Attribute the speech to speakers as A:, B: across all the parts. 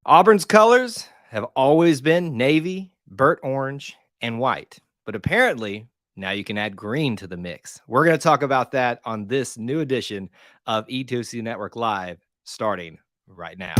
A: Auburn's colors have always been navy, burnt orange, and white. But apparently, now you can add green to the mix. We're going to talk about that on this new edition of E2C Network Live, starting right now.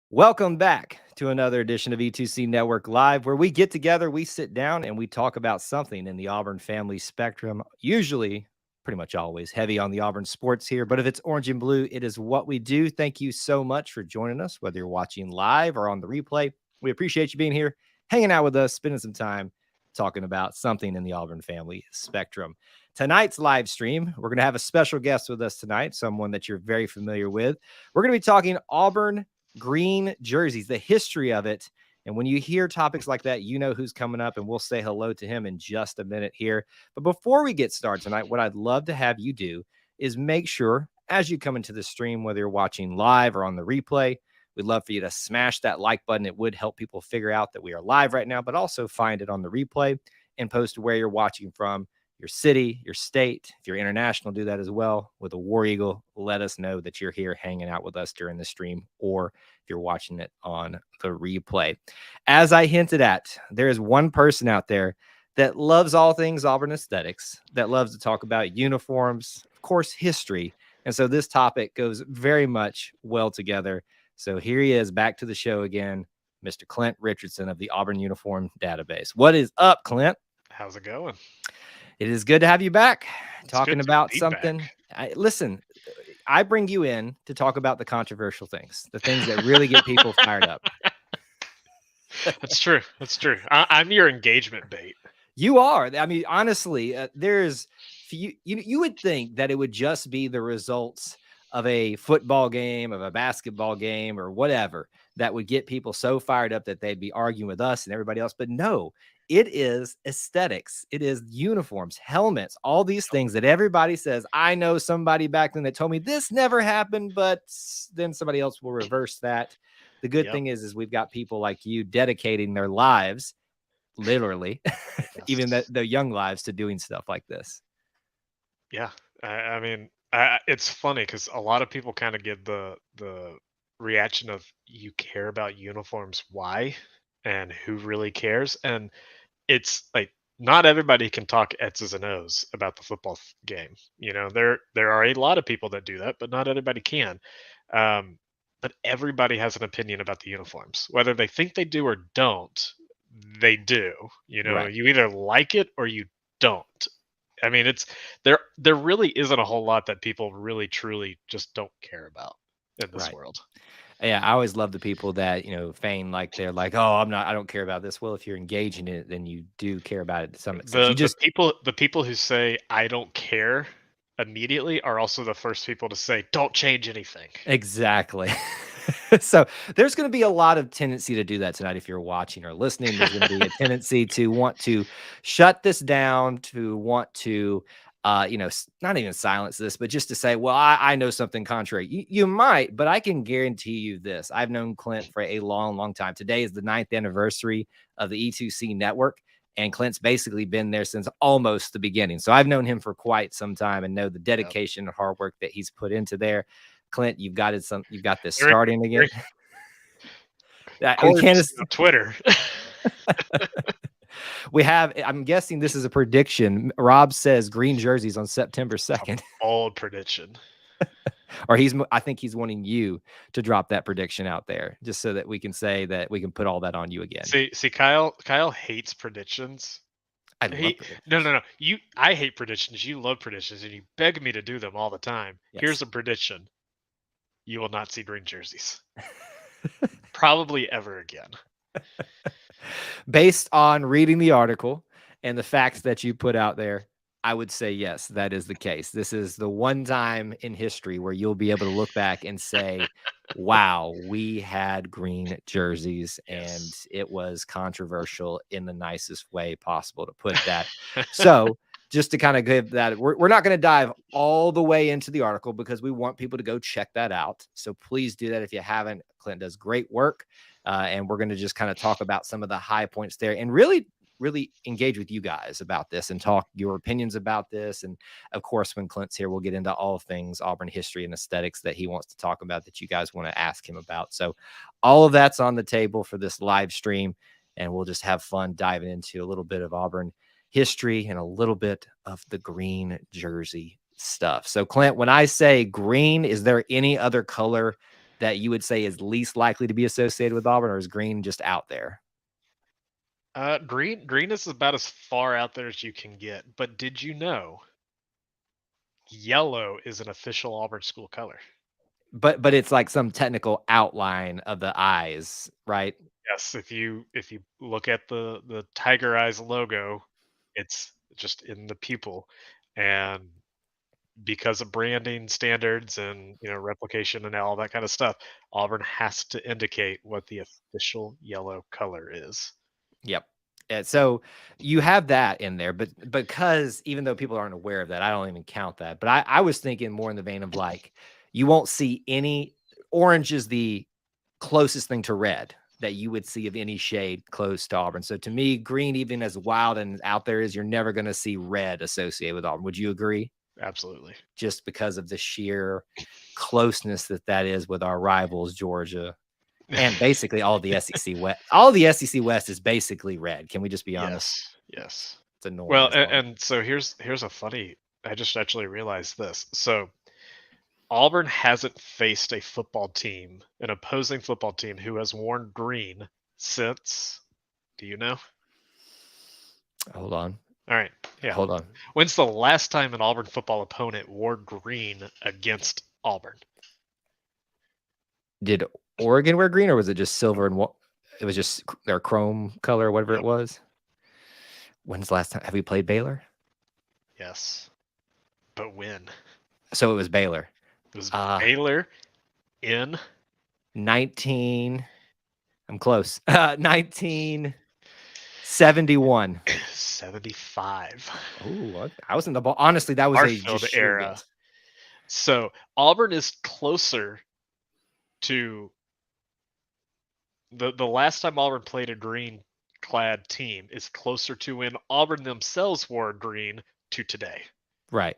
A: Welcome back to another edition of E2C Network Live, where we get together, we sit down, and we talk about something in the Auburn family spectrum, usually pretty much always heavy on the Auburn sports here. But if it's orange and blue, it is what we do. Thank you so much for joining us, whether you're watching live or on the replay. We appreciate you being here, hanging out with us, spending some time talking about something in the Auburn family spectrum. Tonight's live stream, we're going to have a special guest with us tonight, someone that you're very familiar with. We're going to be talking Auburn green jerseys, the history of it. And when you hear topics like that, you know who's coming up, and we'll say hello to him in just a minute here. But before we get started tonight, what I'd love to have you do is make sure as you come into the stream, whether you're watching live or on the replay, we'd love for you to smash that like button. It would help people figure out that we are live right now, but also find it on the replay and post where you're watching from, your city, your state. If you're international, do that as well with a War Eagle. Let us know that you're here hanging out with us during the stream, or if you're watching it on the replay. As I hinted at, there is one person out there that loves all things Auburn aesthetics, that loves to talk about uniforms, of course, history. And so this topic goes very much well together. So here he is, back to the show again, Mr. Clint Richardson of the Auburn Uniform Database. What is up, Clint?
B: How's it going?
A: It is good to have you back,
B: It's
A: talking
B: good to
A: about
B: be
A: something.
B: back.
A: Listen, I bring you in to talk about the controversial things, the things that really get people fired up.
B: That's true. That's true. I'm your engagement bait.
A: You are. I mean, honestly, you would think that it would just be the results of a football game, of a basketball game, or whatever that would get people so fired up that they'd be arguing with us and everybody else. But no, it is aesthetics. It is uniforms, helmets, all these things that everybody says. I know somebody back then that told me this never happened, but then somebody else will reverse that. The good thing is we've got people like you dedicating their lives, literally, even the young lives, to doing stuff like this.
B: Yeah. I mean, it's funny because a lot of people kind of get the reaction of you care about uniforms, why, and who really cares? And it's like not everybody can talk X's and O's about the football game. You know, there are a lot of people that do that, but not everybody can. Um, but everybody has an opinion about the uniforms, whether they think they do or don't. They do. You know,
A: Right.
B: you either like it or you don't. I mean, it's there really isn't a whole lot that people really truly just don't care about in this
A: Right.
B: world.
A: Yeah, I always love the people that, feign like they're like, oh, I don't care about this. Well, if you're engaging it, then you do care about it to some extent. You just
B: The people who say I don't care immediately are also the first people to say don't change anything.
A: exactly. So there's going to be a lot of tendency to do that tonight. If you're watching or listening, there's going to be a tendency to want to shut this down, to want to, not even silence this, but just to say, well, I know something contrary. You might, but I can guarantee you this. I've known Clint for a long, long time. Today is the 9th anniversary of the E2C network, and Clint's basically been there since almost the beginning. So I've known him for quite some time and know the dedication and hard work that he's put into there. Clint, you've got this starting again. We can't.
B: Twitter.
A: We have. I'm guessing this is a prediction. Rob says green jerseys on September 2nd.
B: Bold prediction.
A: Or I think he's wanting you to drop that prediction out there, just so that we can say that we can put all that on you again.
B: See, Kyle hates predictions.
A: I love predictions.
B: No. I hate predictions. You love predictions, and you beg me to do them all the time.
A: Yes.
B: Here's a prediction: you will not see green jerseys, probably ever again.
A: Based on reading the article and the facts that you put out there, I would say yes, that is the case. This is the one time in history where you'll be able to look back and say, wow, we had green jerseys, and it was controversial in the nicest way possible to put that. So just to kind of give that, we're not going to dive all the way into the article because we want people to go check that out. So please do that if you haven't. Clint does great work. And we're going to just kind of talk about some of the high points there. And really, really engage with you guys about this and talk your opinions about this. And of course, when Clint's here, we'll get into all things Auburn history and aesthetics that he wants to talk about that you guys want to ask him about. So all of that's on the table for this live stream, and we'll just have fun diving into a little bit of Auburn history and a little bit of the green jersey stuff. So Clint, when I say green, is there any other color that you would say is least likely to be associated with Auburn, or is green just out there?
B: Green is about as far out there as you can get. But did you know yellow is an official Auburn school color?
A: But it's like some technical outline of the eyes, right?
B: Yes, if you look at the tiger eyes logo, it's just in the pupil, and because of branding standards and replication and all that kind of stuff, Auburn has to indicate what the official yellow color is.
A: Yep. And so you have that in there, but because even though people aren't aware of that, I don't even count that. But I was thinking more in the vein of like, you won't see any orange is the closest thing to red that you would see of any shade close to Auburn. So to me, green, even as wild and out there is, you're never going to see red associated with Auburn. Would you agree?
B: Absolutely.
A: Just because of the sheer closeness that is with our rivals, Georgia, and basically all the SEC West. All the SEC West is basically red. Can we just be honest?
B: Yes.
A: It's annoying.
B: Well, and so here's a funny. I just actually realized this. So Auburn hasn't faced a football team, an opposing football team, who has worn green since. Do you know?
A: Hold on.
B: All right. Yeah.
A: Hold on.
B: When's the last time an Auburn football opponent wore green against Auburn?
A: Did Oregon wear green, or was it just silver and what? It was just their chrome color, whatever it was. When's the last time? Have we played Baylor?
B: Yes. But when?
A: So it was Baylor.
B: It was Baylor in
A: 19. I'm close. 1971.
B: 75.
A: Oh, I was in the ball. Honestly, that was
B: Barfield era.
A: guess.
B: So Auburn is closer to the last time Auburn played a green clad team is closer to when Auburn themselves wore green to today.
A: Right.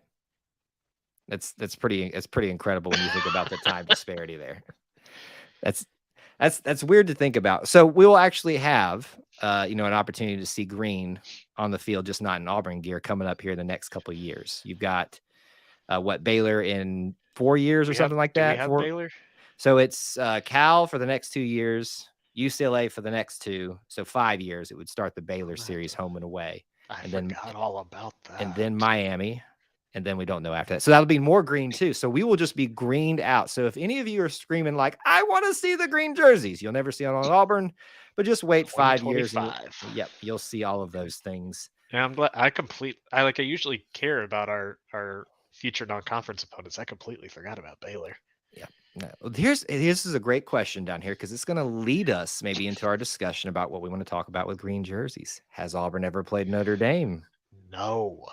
A: It's pretty incredible when you think about the time disparity there. That's weird to think about. So we'll actually have an opportunity to see green on the field, just not in Auburn gear, coming up here in the next couple of years. You've got Baylor in 4 years or something like that.
B: Do we have Baylor?
A: So it's Cal for the next 2 years, UCLA for the next 2. So 5 years, it would start the Baylor series home and away.
B: I forgot all about that.
A: And then Miami. And then we don't know after that. So that'll be more green too. So we will just be greened out. So if any of you are screaming like, I want to see the green jerseys, you'll never see it on Auburn, but just wait 5 years. You'll see all of those things.
B: Yeah, I'm glad. I usually care about our future non-conference opponents. I completely forgot about Baylor.
A: Yeah. No. This is a great question down here because it's going to lead us maybe into our discussion about what we want to talk about with green jerseys. Has Auburn ever played Notre Dame?
B: No.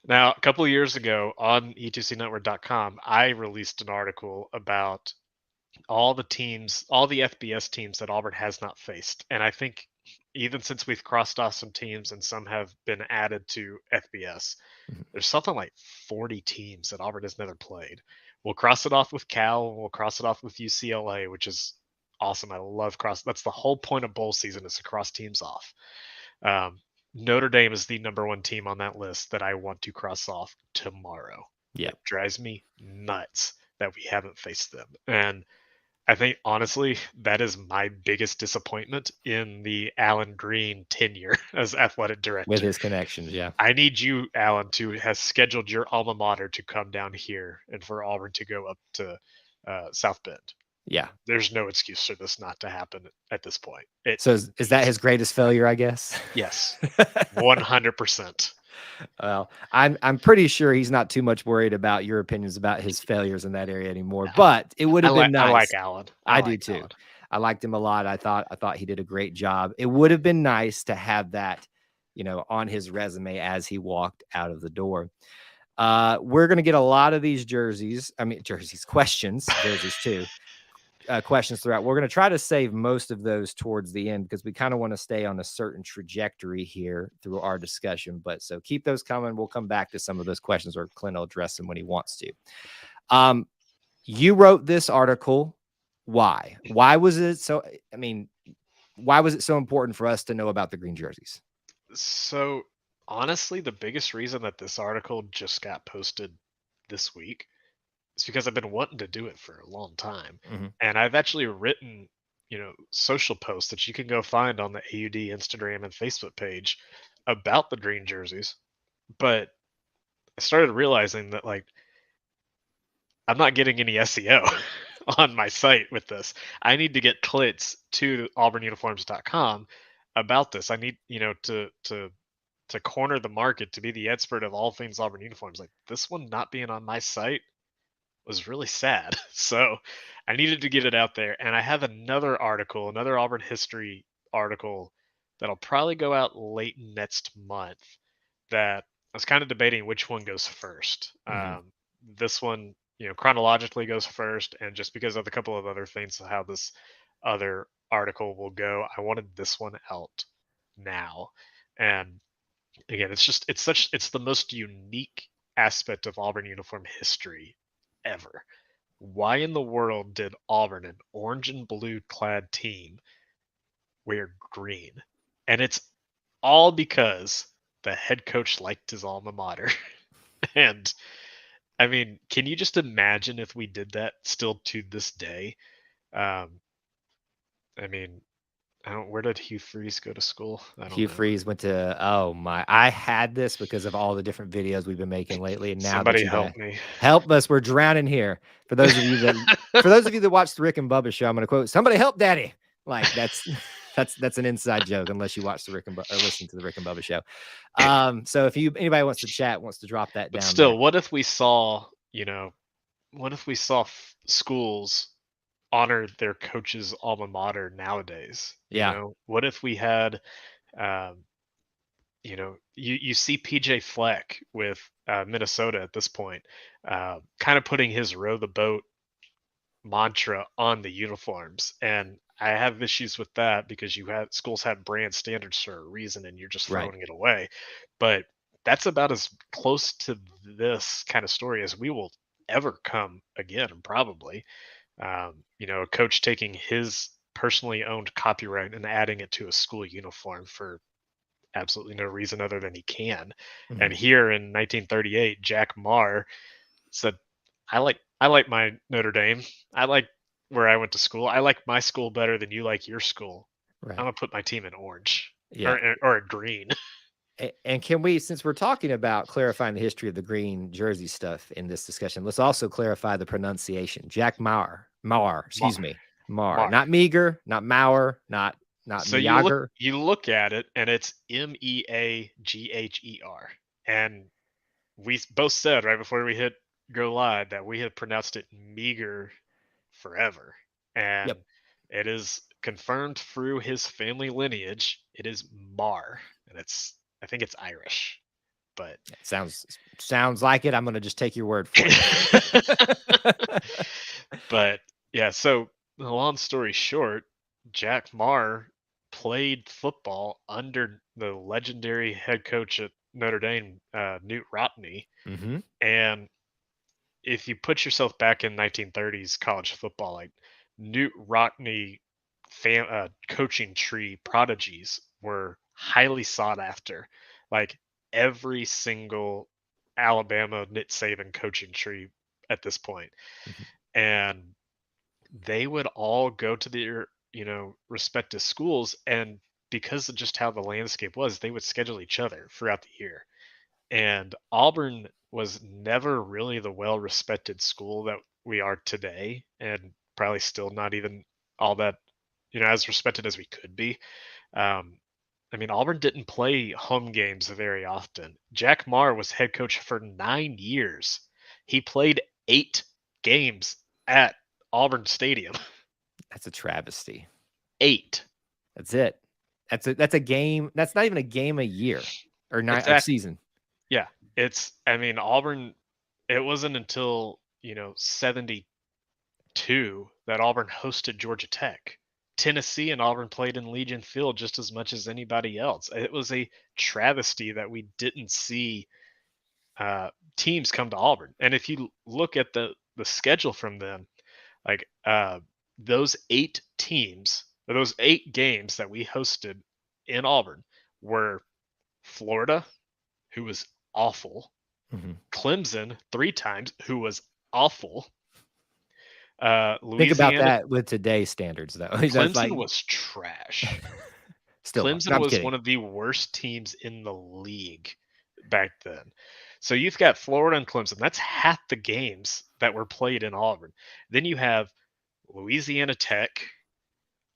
B: Now, a couple of years ago on e2cnetwork.com, I released an article about all the FBS teams that Auburn has not faced. And I think even since we've crossed off some teams and some have been added to FBS, there's something like 40 teams that Auburn has never played. We'll cross it off with Cal, and we'll cross it off with UCLA, which is awesome. I love that's the whole point of bowl season, is to cross teams off. Notre Dame is the number 1 team on that list that I want to cross off tomorrow.
A: Yeah.
B: It drives me nuts that we haven't faced them. And I think, honestly, that is my biggest disappointment in the Alan Green tenure as athletic director.
A: With his connections, yeah.
B: I need you, Alan, to have scheduled your alma mater to come down here and for Auburn to go up to South Bend.
A: Yeah.
B: There's no excuse for this not to happen at this point.
A: So is that his greatest failure, I guess?
B: Yes. 100%.
A: Well, I'm pretty sure he's not too much worried about your opinions about his failures in that area anymore. No. But it would have been nice.
B: I like Alan.
A: I do too. Alan. I liked him a lot. I thought he did a great job. It would have been nice to have that, on his resume as he walked out of the door. We're going to get a lot of these questions, jerseys too. questions throughout. We're going to try to save most of those towards the end because we kind of want to stay on a certain trajectory here through our discussion. But so keep those coming. We'll come back to some of those questions, or Clint will address them when he wants to. You wrote this article. Why? Why was it so? I mean, why was it so important for us to know about the green jerseys?
B: So honestly, the biggest reason that this article just got posted this week is because I've been wanting to do it for a long time.
A: Mm-hmm.
B: And I've actually written, social posts that you can go find on the AUD Instagram and Facebook page about the green jerseys. But I started realizing that like I'm not getting any SEO on my site with this. I need to get clicks to auburnuniforms.com about this. I need, to corner the market, to be the expert of all things Auburn uniforms. Like this one not being on my site was really sad. So I needed to get it out there. And I have another article, another Auburn history article that'll probably go out late next month that I was kind of debating which one goes first.
A: Mm-hmm.
B: This one, chronologically goes first. And just because of a couple of other things, how this other article will go, I wanted this one out now. And again, it's the most unique aspect of Auburn uniform history ever. Why in the world did Auburn, an orange and blue clad team, wear green? And it's all because the head coach liked his alma mater. And I mean, can you just imagine if we did that still to this day? Um, I mean, where did Hugh Freeze go to school? I don't
A: Hugh
B: know.
A: Freeze went to, oh my, I had this because of all the different videos we've been making lately. And now that
B: Somebody
A: you
B: help me.
A: help us, we're drowning here. For those of you that watch the Rick and Bubba show, I'm going to quote, "Somebody help Daddy." Like that's that's an inside joke unless you watch the Rick and or listen to the Rick and Bubba show. So if anybody wants to chat, wants to drop that
B: But
A: down
B: still,
A: there.
B: what if we saw, schools honor their coach's alma mater nowadays?
A: Yeah.
B: What if we had, um, you see PJ Fleck with Minnesota at this point, kind of putting his row the boat mantra on the uniforms. And I have issues with that because schools have brand standards for a reason and you're just
A: Right.
B: throwing it away. But that's about as close to this kind of story as we will ever come again, probably. A coach taking his personally owned copyright and adding it to a school uniform for absolutely no reason other than he can.
A: Mm-hmm.
B: And here in 1938, Jack Marr said, I like my Notre Dame. I like where I went to school. I like my school better than you like your school. I'm
A: Right.
B: gonna put my team in orange
A: Yeah.
B: or a green.
A: And can we, since we're talking about clarifying the history of the green jersey stuff in this discussion, let's also clarify the pronunciation. Jack Mauer,
B: Mar,
A: excuse me, Mar,
B: Mar.
A: not Meager, not Mauer, not
B: So you look
A: Meager.
B: you look at it and it's Meagher, and both said right before we hit go live that we had pronounced it meager forever, and
A: Yep,
B: it is confirmed through his family lineage. It is Mar, and I think it's Irish, but
A: sounds like it. I'm gonna just take your word for it.
B: but yeah. So the long story short, Jack Marr played football under the legendary head coach at Notre Dame, Newt Rodney,
A: Mm-hmm.
B: and if you put yourself back in 1930s college football, like Newt Rockney coaching tree prodigies were highly sought after. Like every single Alabama Nick Saban coaching tree at this point.
A: Mm-hmm.
B: And they would all go to their, respective schools. And because of just how the landscape was, they would schedule each other throughout the year. And Auburn was never really the well respected school that we are today, and probably still not even all that, as respected as we could be. Um, I mean, Auburn didn't play home games very often. Jack Marr was head coach for 9 years. He played 8 games at Auburn Stadium.
A: That's a travesty.
B: 8.
A: That's it. That's a game. That's not even a game a year or a
B: Exactly.
A: season.
B: Yeah. I mean, Auburn, it wasn't until, 72 Two, that Auburn hosted Georgia Tech. Tennessee and Auburn played in Legion Field just as much as anybody else. It was a travesty that we didn't see teams come to Auburn. And if you look at the schedule from them, like those 8 teams, or those 8 games that we hosted in Auburn were Florida, who was awful, Clemson 3 times, who was awful,
A: Think about
B: Louisiana.
A: that with today's standards, though. That's
B: Clemson
A: like
B: was trash.
A: still. No,
B: Clemson
A: I'm
B: was
A: kidding.
B: one of the worst teams in the league back then. So you've got Florida and Clemson. That's half the games that were played in Auburn. Then you have Louisiana Tech,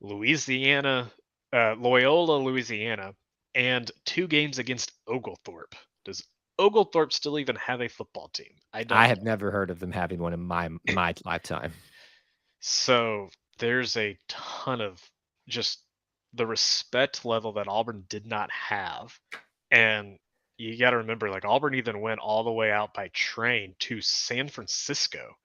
B: Louisiana, Loyola, Louisiana, and 2 games against Oglethorpe. Does Oglethorpe still even have a football team? I
A: I
B: don't
A: have
B: know.
A: never heard of them having one in my lifetime.
B: So there's a ton of just the respect level that Auburn did not have. And you got to remember, like, Auburn even went all the way out by train to San Francisco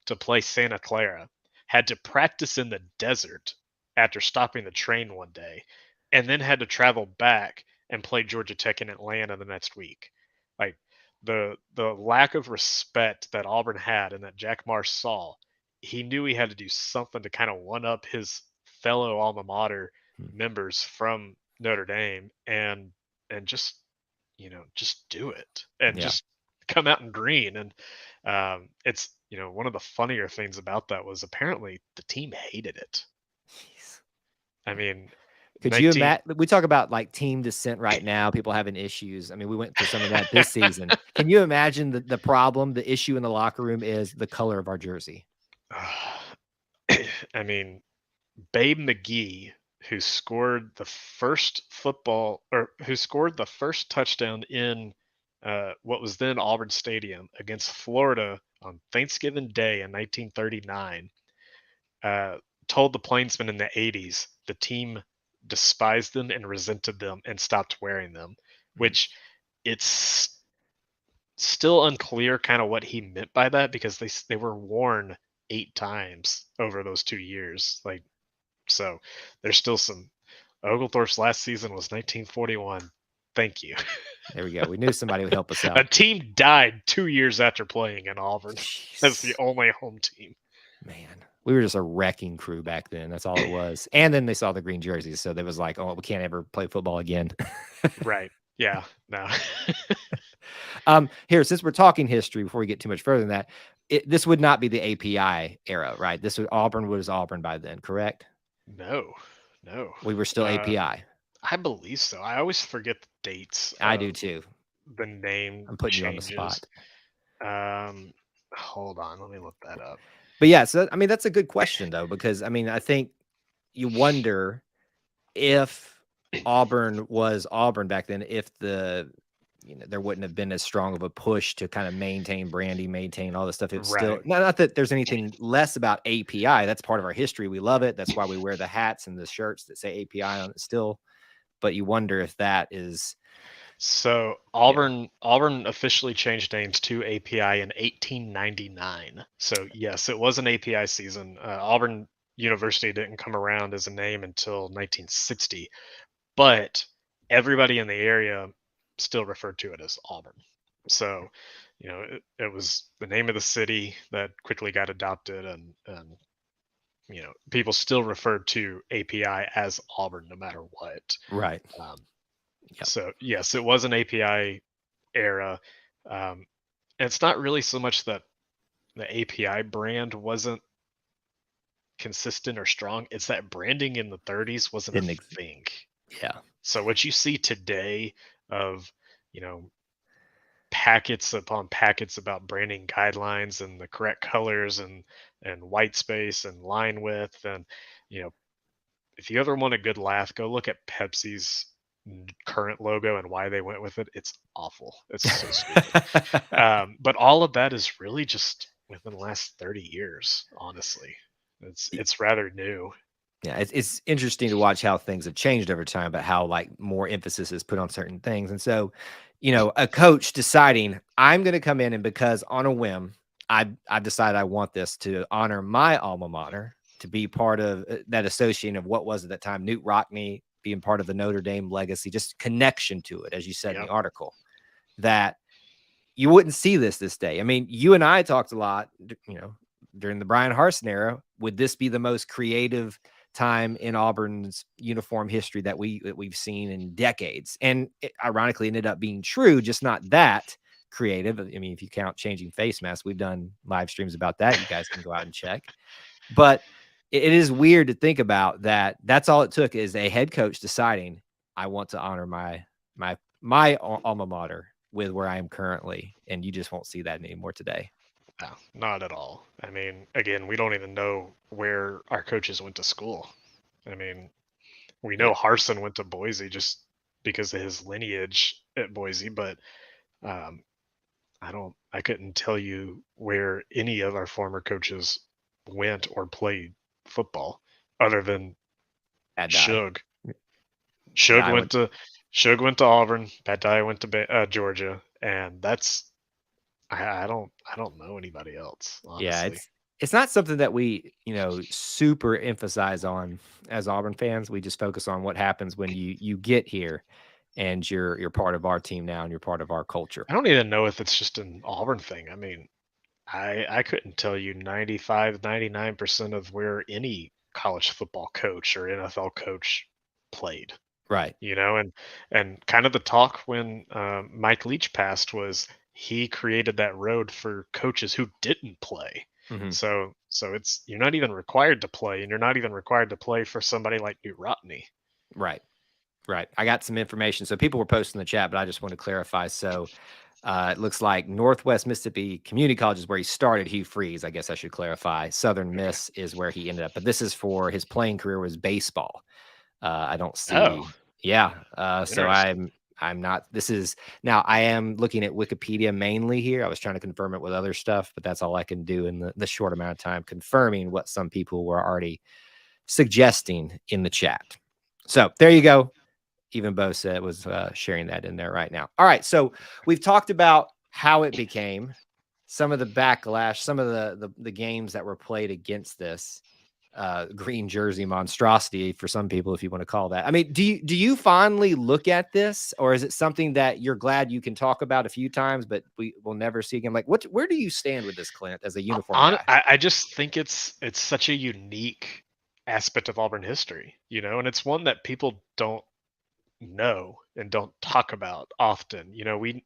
B: to play Santa Clara, had to practice in the desert after stopping the train one day, and then had to travel back and play Georgia Tech in Atlanta the next week. Like, the lack of respect that Auburn had and that Jack Marsh saw, he knew he had to do something to kind of one up his fellow alma mater members from Notre Dame, and just, just do it, and
A: Yeah.
B: just come out in green. And it's, one of the funnier things about that was apparently the team hated it.
A: Jeez.
B: I mean,
A: Could you
B: 19
A: imagine? We talk about like team dissent right now, people having issues. I mean, we went through some of that this season. Can you imagine the problem, the issue in the locker room is the color of our jersey?
B: I mean, Babe McGee, who scored the first touchdown in what was then Auburn Stadium against Florida on Thanksgiving Day in 1939, told the Plainsmen in the 80s the team despised them and resented them and stopped wearing them, which it's still unclear kind of what he meant by that, because they were worn 8 times over those 2 years. Like, so there's still some. Oglethorpe's last season was 1941. Thank you.
A: There we go. We knew somebody would help us
B: A
A: out.
B: team died 2 years after playing in Auburn. That's the
A: Jeez.
B: only home team.
A: Man, we were just a wrecking crew back then. That's all it was. And then they saw the green jerseys, so they was like, "Oh, we can't ever play football again."
B: Right. Yeah. No.
A: Here, since we're talking history, before we get too much further than that, this would not be the API era, right? Auburn was Auburn by then, correct?
B: No. No.
A: We were still API.
B: I believe so. I always forget the dates
A: I do
B: of
A: too.
B: the name
A: I'm putting you on the
B: changes.
A: spot.
B: Hold on, let me look that up.
A: But yeah, so I mean, that's a good question though, because I mean, I think you wonder if Auburn was Auburn back then, if there wouldn't have been as strong of a push to kind of maintain branding, maintain all this stuff. It's still
B: Right.
A: not that there's anything less about API. That's part of our history. We love it. That's why we wear the hats and the shirts that say API on it still. But you wonder if that is.
B: So Auburn officially changed names to API in 1899. So yes, it was an API season. Auburn University didn't come around as a name until 1960, but everybody in the area still referred to it as Auburn. So, it was the name of the city that quickly got adopted, and people still referred to API as Auburn no matter what.
A: Right.
B: Yep. So yes, it was an API era. And it's not really so much that the API brand wasn't consistent or strong. It's that branding in the 30s wasn't a thing.
A: Yeah.
B: So what you see today of, packets upon packets about branding guidelines and the correct colors and white space and line width, and if you ever want a good laugh, go look at Pepsi's current logo and why they went with it. It's awful. It's so stupid. But all of that is really just within the last 30 years, honestly. It's rather new.
A: Yeah, it's interesting to watch how things have changed over time, but how like more emphasis is put on certain things. And so, a coach deciding, I'm going to come in and because on a whim, I've decided I want this to honor my alma mater, to be part of that association of what was at that time, Newt Rockne being part of the Notre Dame legacy, just connection to it, as you said in the
B: Yep.
A: article, that you wouldn't see this day. I mean, you and I talked a lot, during the Brian Harsin era. Would this be the most creative time in Auburn's uniform history that we've seen in decades? And it ironically ended up being true, just not that creative. I mean, if you count changing face masks, we've done live streams about that. You guys can go out and check. But it is weird to think about that. That's all it took, is a head coach deciding, I want to honor my alma mater with where I am currently, and you just won't see that anymore today.
B: No, not at all. I mean, again, we don't even know where our coaches went to school. I mean, we know
A: Yeah,
B: Harsin went to Boise just because of his lineage at Boise, but um, I couldn't tell you where any of our former coaches went or played football other than
A: bad die.
B: Shug.
A: Yeah,
B: Shug
A: I
B: went
A: went.
B: to Shug went to Auburn. Pat Dye went to Georgia, and that's I don't know anybody else,
A: Yeah,
B: honestly.
A: it's not something that we, super emphasize on as Auburn fans. We just focus on what happens when you get here and you're part of our team now and you're part of our culture.
B: I don't even know if it's just an Auburn thing. I mean, I couldn't tell you 95, 99% of where any college football coach or NFL coach played.
A: Right.
B: And kind of the talk when Mike Leach passed was he created that road for coaches who didn't play.
A: Hmm.
B: So it's you're not even required to play, and you're not even required to play for somebody like Newt Rottney.
A: Right. Right. I got some information. So people were posting in the chat, but I just want to clarify. So it looks like Northwest Mississippi Community College is where he started. Hugh Freeze, I guess I should clarify. Southern
B: Okay.
A: Miss is where he ended up. But this is for his playing career was baseball. I don't
B: Oh,
A: see. Yeah. So
B: interesting.
A: I'm not. This is now. I am looking at Wikipedia mainly here. I was trying to confirm it with other stuff, but that's all I can do in the short amount of time, confirming what some people were already suggesting in the chat. So there you go. Even Bo said was sharing that in there right now. All right, so we've talked about how it became, some of the backlash, some of the games that were played against this green jersey monstrosity for some people, if you want to call that. I mean, do you fondly look at this, or is it something that you're glad you can talk about a few times, but we will never see again? Like, where do you stand with this, Clint, as a uniform guy?
B: I just think it's such a unique aspect of Auburn history, and it's one that people don't know and don't talk about often.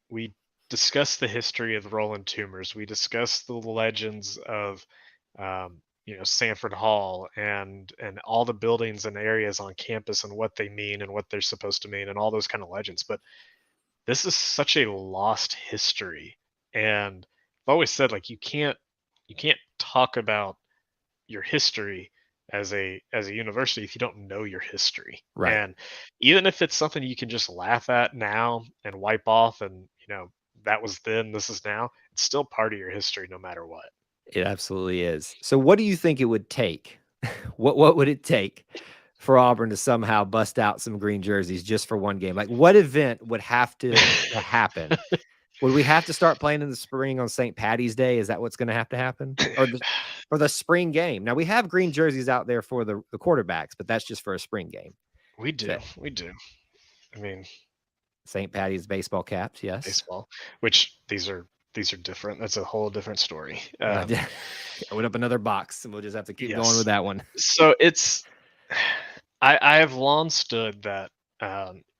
B: We discuss the history of Roland Toomers. We discuss the legends of Sanford Hall and all the buildings and areas on campus and what they mean and what they're supposed to mean and all those kind of legends. But this is such a lost history. And I've always said like you can't talk about your history as a university if you don't know your history.
A: Right.
B: And even if it's something you can just laugh at now and wipe off and that was then, this is now, it's still part of your history no matter what.
A: It absolutely is. So what do you think it would take? What would it take for Auburn to somehow bust out some green jerseys just for one game? Like, what event would have to happen? Would we have to start playing in the spring on St. Patty's Day? Is that what's going to have to happen? Or the spring game? Now we have green jerseys out there for the quarterbacks, but that's just for a spring game.
B: We
A: So
B: do. We do. I mean,
A: St. Patty's baseball caps, yes.
B: baseball, which these are different. That's a whole different story.
A: Open up another box, and we'll just have to keep going with
B: Yes.
A: that one.
B: So it's I have long stood that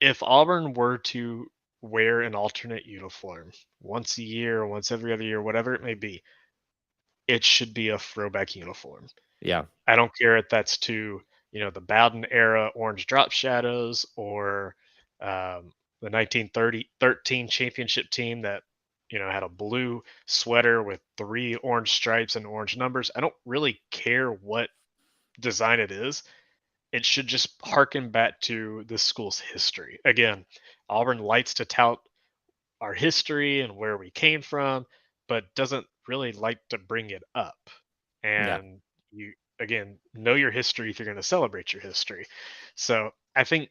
B: if Auburn were to wear an alternate uniform once a year, once every other year, whatever it may be, it should be a throwback uniform.
A: Yeah,
B: I don't care if that's to the Bowden era orange drop shadows or the 1913 championship team that had a blue sweater with three orange stripes and orange numbers. I don't really care what design it is. It should just harken back to this school's history. Again, Auburn likes to tout our history and where we came from, but doesn't really like to bring it up.
A: yeah,
B: And you, again, know your history if you're going to celebrate your history. So I think,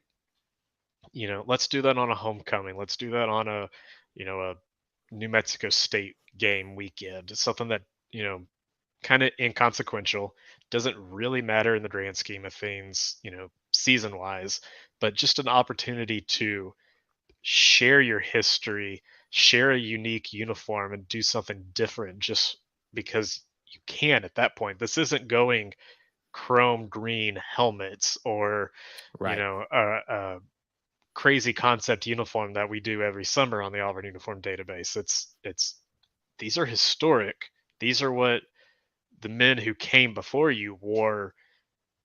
B: let's do that on a homecoming. Let's do that on a New Mexico State game weekend. It's something that you know, kind of inconsequential, doesn't really matter in the grand scheme of things, season wise, but just an opportunity to share your history, share a unique uniform, and do something different just because you can at that point. This isn't going chrome green helmets or,
A: Right.
B: a crazy concept uniform that we do every summer on the Auburn Uniform Database. It's these are historic. These are what the men who came before you wore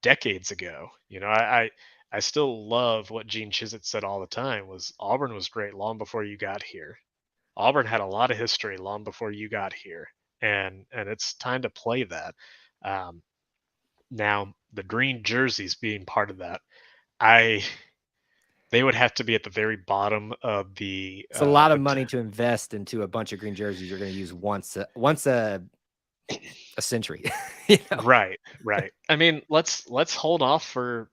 B: decades ago. I still love what Gene Chizik said all the time was Auburn was great long before you got here. Auburn had a lot of history long before you got here, and it's time to play that. Um, Now the green jerseys being part of that, I they would have to be at the very bottom of the
A: It's a lot of money to invest into a bunch of green jerseys you're going to use once a century. You know?
B: right, right. I mean, let's hold off for,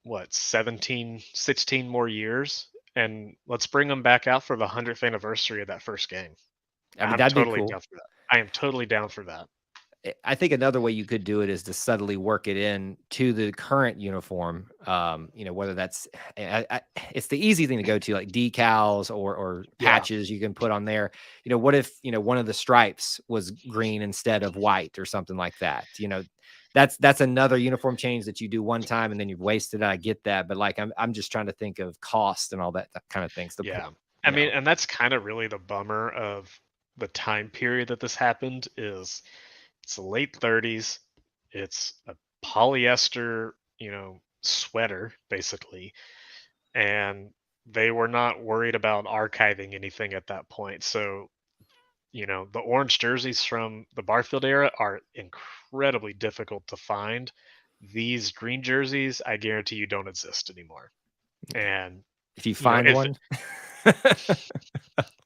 B: what, 17, 16 more years, and let's bring them back out for the 100th anniversary of that first game.
A: I mean,
B: I'm
A: that'd be
B: totally
A: cool.
B: down for that. I am totally down for that.
A: I think another way you could do it is to subtly work it in to the current uniform. Whether that's it's the easy thing to go to, like decals or
B: Yeah,
A: patches you can put on there. What if one of the stripes was green instead of white or something like that? That's another uniform change that you do one time and then you've wasted it. I get that, but like I'm just trying to think of cost and all that kind of things.
B: yeah. I mean, and that's kind of really the bummer of the time period that this happened is it's the late 30s. It's a polyester, sweater basically, and they were not worried about archiving anything at that point. So, the orange jerseys from the Barfield era are incredibly difficult to find. These green jerseys, I guarantee you don't exist anymore. And
A: If you find
B: if
A: one,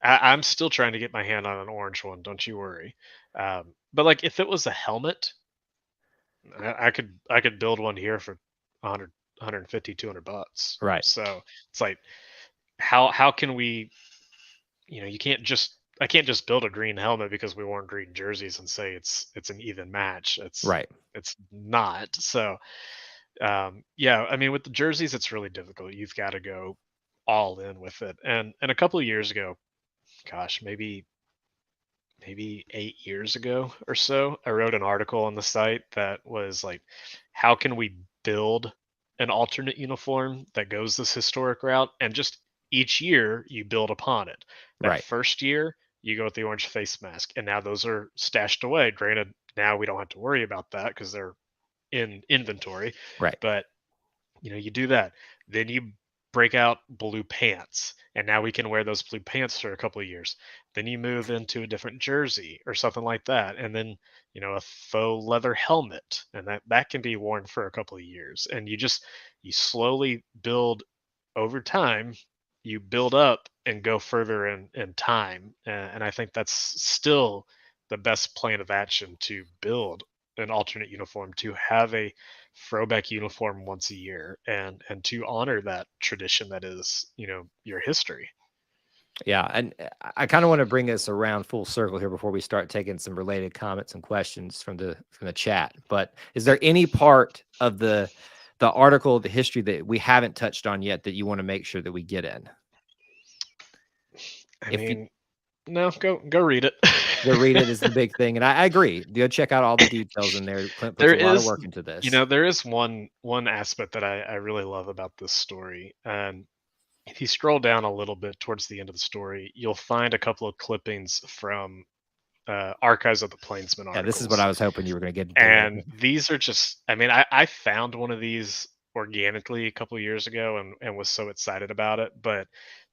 B: I'm still trying to get my hand on an orange one, don't you worry. But like if it was a helmet, I could build one here for 100, 150, $200.
A: right,
B: So it's like how can we, you can't just I can't just build a green helmet because we wore green jerseys and say it's an even match.
A: right.
B: It's not. So yeah, I mean with the jerseys it's really difficult. You've got to go all in with it. And a couple of years ago, gosh, maybe 8 years ago or so, I wrote an article on the site that was like, how can we build an alternate uniform that goes this historic route? And just each year you build upon it. That
A: Right.
B: first year, you go with the orange face mask, and now those are stashed away. Granted, now we don't have to worry about that because they're in inventory,
A: Right.
B: but you do that. Then you break out blue pants, and now we can wear those blue pants for a couple of years. Then you move into a different jersey or something like that, and then a faux leather helmet, and that can be worn for a couple of years. And you slowly build over time. You build up and go further in time, and I think that's still the best plan of action to build an alternate uniform, to have a throwback uniform once a year, and to honor that tradition that is your history.
A: Yeah, and I kind of want to bring us around full circle here before we start taking some related comments and questions from the chat. But is there any part of the article, the history that we haven't touched on yet that you want to make sure that we get in?
B: I
A: If you
B: mean, no, go read it.
A: go read it is the big thing, and I agree. Go check out all the details in there. Clint puts
B: There
A: a lot of
B: is,
A: work into this.
B: there is one aspect that I really love about this story, and if you scroll down a little bit towards the end of the story, you'll find a couple of clippings from Archives of the Plainsman
A: Yeah, this is what
B: articles.
A: I was hoping you were going to get into there.
B: And these are just, I mean, I found one of these organically a couple of years ago and was so excited about it. But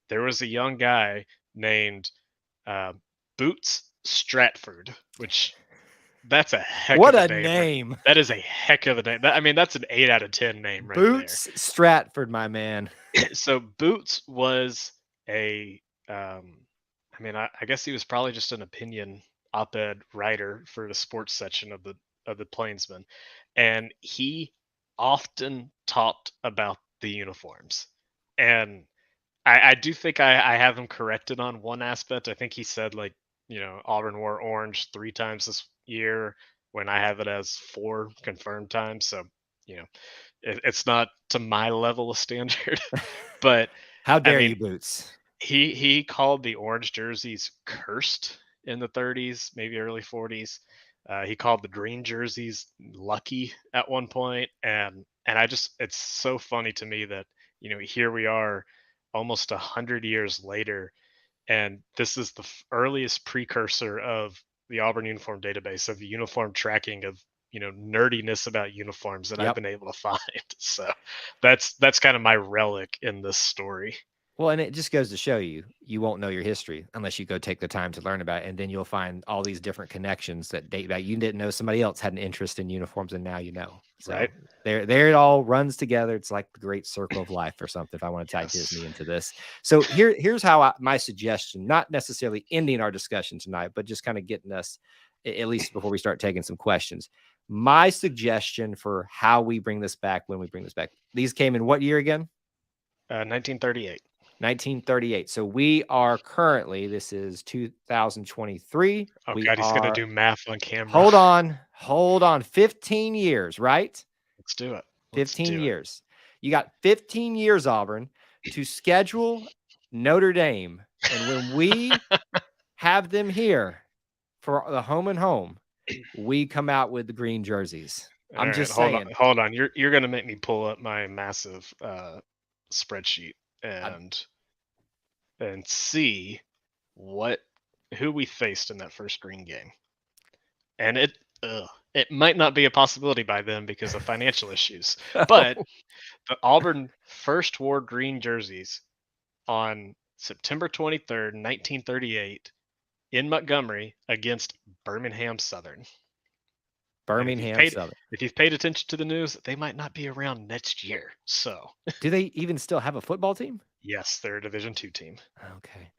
B: there was a young guy named uh, Boots Stratford, which that's a heck
A: What
B: of a
A: a
B: name. Right?
A: name,
B: That is a heck of a name. I mean, that's an 8 out of 10 name right there.
A: Boots Stratford, my man.
B: So Boots was a, I mean, I guess he was probably just an opinion op-ed writer for the sports section of the Plainsman, and he often talked about the uniforms. And I do think I have him corrected on one aspect. I think he said like Auburn wore orange 3 times this year when I have it as 4 confirmed times. So, you know, it's not to my level of standard, but
A: How
B: I
A: dare
B: mean,
A: you, Boots?
B: he called the orange jerseys cursed in the 30s, maybe early 40s. He called the green jerseys lucky at one point, and it's so funny to me that here we are, almost 100 years later, and this is the earliest precursor of the Auburn Uniform Database, of the uniform tracking, of nerdiness about uniforms that I've
A: Yep.
B: been able to find. So that's kind of my relic in this story.
A: Well, and it just goes to show you, you won't know your history unless you go take the time to learn about it, and then you'll find all these different connections that date back. You didn't know somebody else had an interest in uniforms, and now you know.
B: Right?
A: So there it all runs together. It's like the great circle of life or something, if I want to tie
B: Yes.
A: Disney into this. So here's how my suggestion, not necessarily ending our discussion tonight, but just kind of getting us, at least before we start taking some questions. My suggestion for how we bring this back, when we bring this back, these came in what year again?
B: 1938.
A: 1938. So we are currently, this is 2023.
B: Oh
A: We
B: God, he's gonna
A: are,
B: do math on camera.
A: hold on, 15 years, right?
B: Let's do it. Let's
A: 15
B: do it.
A: years. You got 15 years, Auburn, to schedule Notre Dame. And when we have them here for the home and home, we come out with the green jerseys.
B: All
A: I'm
B: right,
A: just saying.
B: hold on. You're gonna make me pull up my massive spreadsheet
A: I,
B: and see what who we faced in that first green game. And it might not be a possibility by then because of financial issues. But the Auburn first wore green jerseys on September 23rd, 1938, in Montgomery against Birmingham Southern. And
A: Birmingham Southern.
B: if you've paid attention to the news, they might not be around next year. So
A: Do they even still have a football team?
B: yes, they're a Division II team.
A: Okay.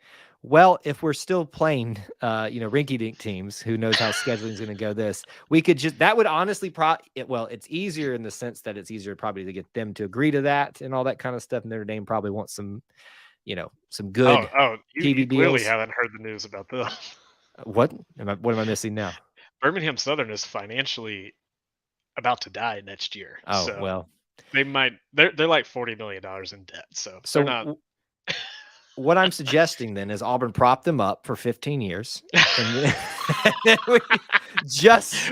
A: Well, if we're still playing, rinky-dink teams, who knows how scheduling is going to go this, we could just, that would honestly it's easier in the sense that it's easier probably to get them to agree to that and all that kind of stuff. Notre Dame probably wants some, some good
B: You
A: TV
B: clearly
A: deals.
B: haven't heard the news about this.
A: What am I missing now?
B: Birmingham Southern is financially about to die next year.
A: Oh,
B: So
A: well,
B: they're like $40 million in debt. So they're not.
A: What I'm suggesting then is Auburn prop them up for 15 years. And then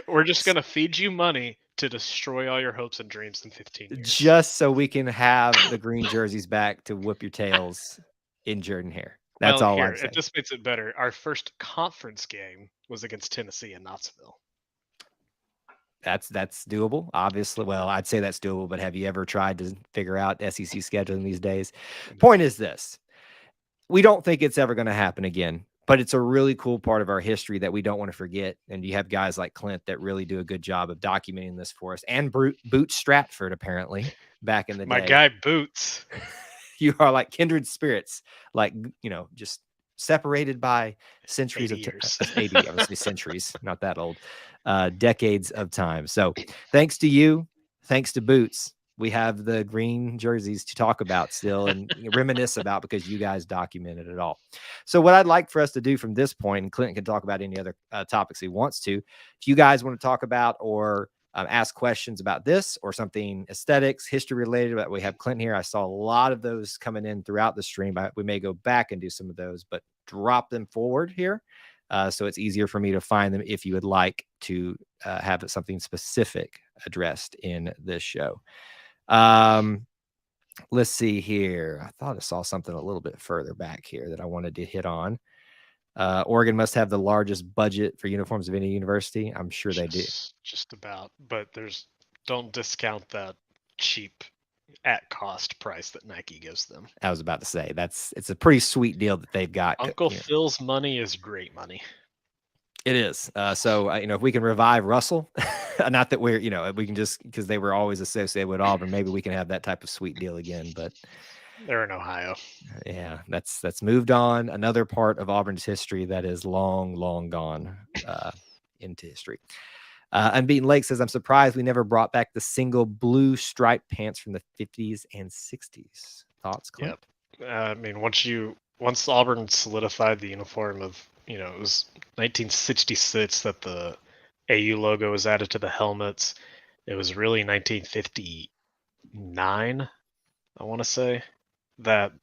B: we're just going to feed you money to destroy all your hopes and dreams in 15 years.
A: Just so we can have the green jerseys back to whoop your tails in Jordan-Hare. That's all I'm saying.
B: It just makes it better. Our first conference game was against Tennessee in Knoxville.
A: That's doable, obviously. Well, I'd say that's doable, but have you ever tried to figure out SEC scheduling these days? Point is this. We don't think it's ever going to happen again, but it's a really cool part of our history that we don't want to forget. And you have guys like Clint that really do a good job of documenting this for us, and Boots Stratford, apparently, back in the day.
B: My guy Boots.
A: You are like kindred spirits, like, just separated by centuries
B: 80 years.
A: 80, I would say centuries, not that old, decades of time. So thanks to you, thanks to Boots, we have the green jerseys to talk about still and reminisce about, because you guys documented it all. So what I'd like for us to do from this point, and Clinton can talk about any other topics he wants to, if you guys want to talk about or ask questions about this or something aesthetics, history related, but we have Clinton here. I saw a lot of those coming in throughout the stream. We may go back and do some of those, but drop them forward here. So it's easier for me to find them if you would like to have something specific addressed in this show. Let's see here. I thought I saw something a little bit further back here that I wanted to hit on. Oregon must have the largest budget for uniforms of any university. I'm sure they do.
B: Just about, but don't discount that cheap at cost price that Nike gives them.
A: I was about to say it's a pretty sweet deal that they've got.
B: Uncle Phil's money is great money.
A: It is. So if we can revive Russell, not that we can just, because they were always associated with Auburn, maybe we can have that type of sweet deal again. But
B: they're in Ohio.
A: Yeah, that's moved on. Another part of Auburn's history that is long, long gone into history. Unbeaten Lake says, I'm surprised we never brought back the single blue striped pants from the 50s and 60s. Thoughts, Clint?
B: Yep. I mean, once Auburn solidified the uniform of it was 1966 that the AU logo was added to the helmets. It was really 1959, I want to say, that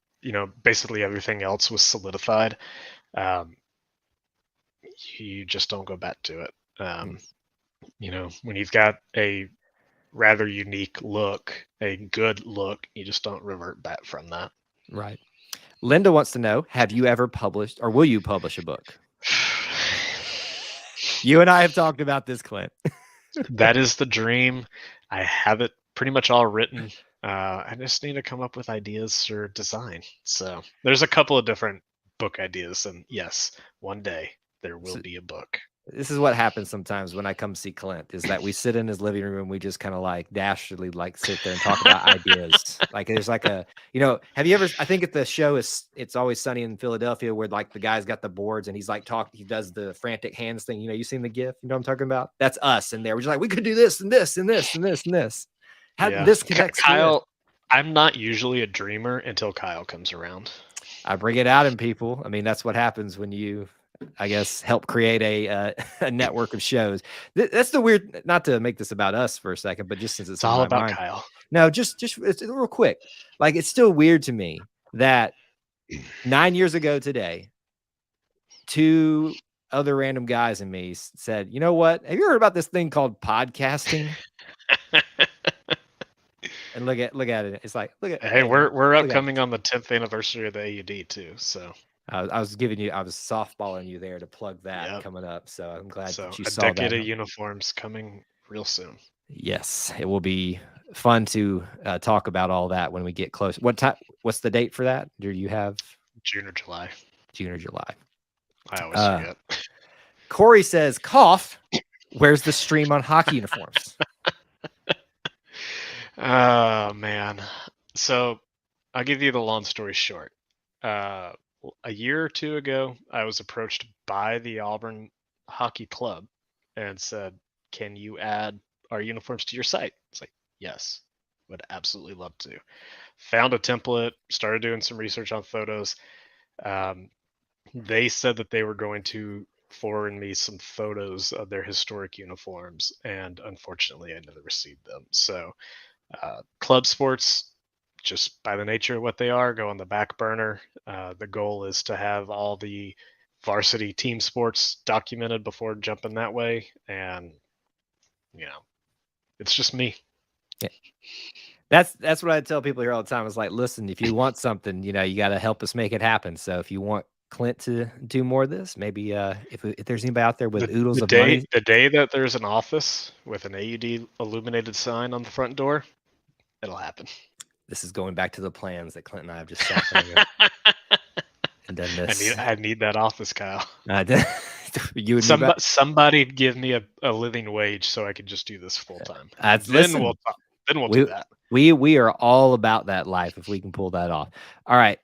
B: basically everything else was solidified. You just don't go back to it. When you've got a rather unique look, a good look, you just don't revert back from that.
A: Right. Linda wants to know, have you ever published or will you publish a book? You and I have talked about this, Clint.
B: That is the dream. I have it pretty much all written. I just need to come up with ideas for design. So there's a couple of different book ideas, and yes, one day there will be a book.
A: This is what happens sometimes when I come see Clint, is that we sit in his living room and we just kind of like dastardly like sit there and talk about ideas. Like there's like have you ever, I think at the show It's Always Sunny in Philadelphia, where like the guy's got the boards and he's like he does the frantic hands thing. You seen the GIF? You know what I'm talking about? That's us in there. We're just like, we could do this and this and this and this and this. How this connects
B: Kyle, I'm not usually a dreamer until Kyle comes around.
A: I bring it out in people. I mean, that's what happens when you, I guess, help create a network of shows. That's the weird, not to make this about us for a second, but just since it's
B: all about
A: mind.
B: Kyle.
A: No, just it's real quick. Like, it's still weird to me that 9 years ago today, 2 other random guys and me said, you know what? Have you heard about this thing called podcasting? And look at it. It's like, look at.
B: Hey, we're upcoming on the 10th anniversary of the AUD too. So
A: I was softballing you there to plug that coming up. So I'm glad that you saw that.
B: A decade of uniforms coming real soon.
A: Yes, it will be fun to talk about all that when we get close. What's the date for that? Do you have
B: June or July?
A: June or July.
B: I always forget.
A: Corey says, cough. Where's the stream on hockey uniforms?
B: Oh man. So I'll give you the long story short. A year or 2 ago, I was approached by the Auburn Hockey Club and said, can you add our uniforms to your site? It's like, yes, would absolutely love to. Found a template, started doing some research on photos. They said that they were going to forward me some photos of their historic uniforms, and unfortunately I never received them. So club sports, just by the nature of what they are, go on the back burner. The goal is to have all the varsity team sports documented before jumping that way, and it's just me.
A: Yeah. That's what I tell people here all the time. Is like, listen, if you want something, you got to help us make it happen. So if you want Clint to do more of this, maybe if there's anybody out there with oodles of money,
B: the day that there's an office with an AUD illuminated sign on the front door, it'll happen.
A: This is going back to the plans that Clint and I have just sat there and done this.
B: I need that office, Kyle.
A: You and
B: somebody give me a living wage so I can just do this full time.
A: Then
B: we'll do that.
A: We are all about that life if we can pull that off. All right.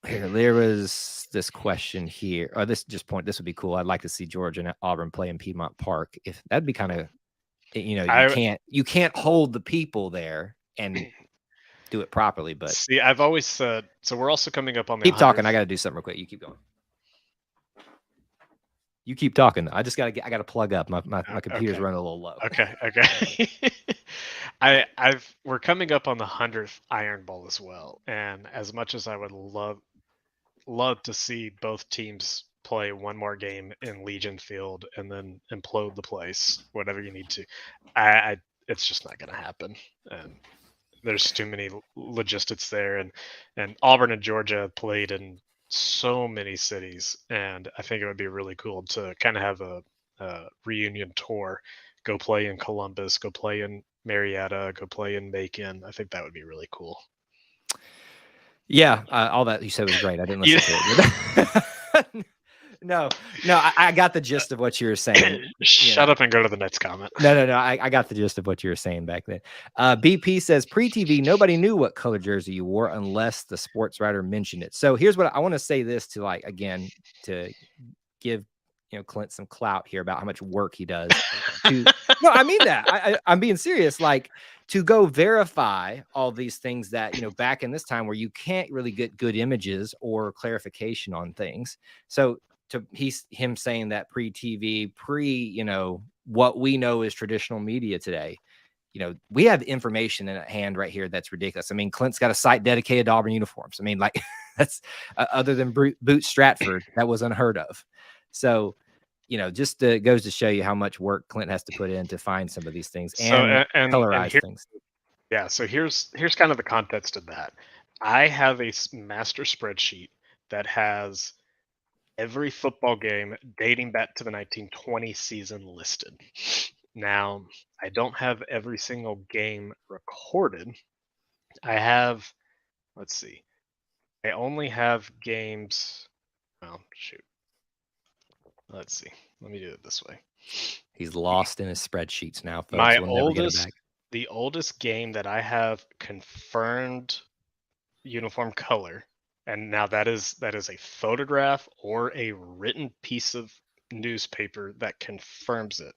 A: Here, there was this question here, or this would be cool. I'd like to see Georgia and Auburn play in Piedmont Park. If that'd be kind of, you can't hold the people there and do it properly. But
B: see, I've always said, so we're also coming up on the.
A: Keep talking. I got to do something real quick. You keep going. You keep talking. I got to plug up. My computer's running a little low.
B: Okay. We're coming up on the 100th Iron Bowl as well, and as much as I would love to see both teams play one more game in Legion Field and then implode the place, whatever you need to, it's just not going to happen. And there's too many logistics there, and Auburn and Georgia played in so many cities, and I think it would be really cool to kind of have a reunion tour. Go play in Columbus, go play in Marietta, go play in Macon. I think that would be really cool.
A: Yeah, all that you said was great. I didn't listen to it. No, I got the gist of what you were saying.
B: Shut up and go to the next comment.
A: No. I got the gist of what you were saying back then. BP says, pre-TV, nobody knew what color jersey you wore unless the sports writer mentioned it. So here's what I want to say this to, like, again, to give Clint some clout here about how much work he does. No, I mean that. I'm being serious. Like, to go verify all these things that, back in this time where you can't really get good images or clarification on things. So he's him saying that pre-TV, what we know is traditional media today. We have information in hand right here that's ridiculous. I mean, Clint's got a site dedicated to Auburn uniforms. I mean, like that's other than Boot Stratford, that was unheard of. So, just goes to show you how much work Clint has to put in to find some of these things and colorize things.
B: Yeah. So here's kind of the context of that. I have a master spreadsheet that has every football game dating back to the 1920 season listed. Now, I don't have every single game recorded. I have, let's see, I only have games. Well, shoot. Let's see. Let me do it this way.
A: He's lost in his spreadsheets now, folks. We'll never get it back.
B: The oldest game that I have confirmed uniform color, and now that is a photograph or a written piece of newspaper that confirms it,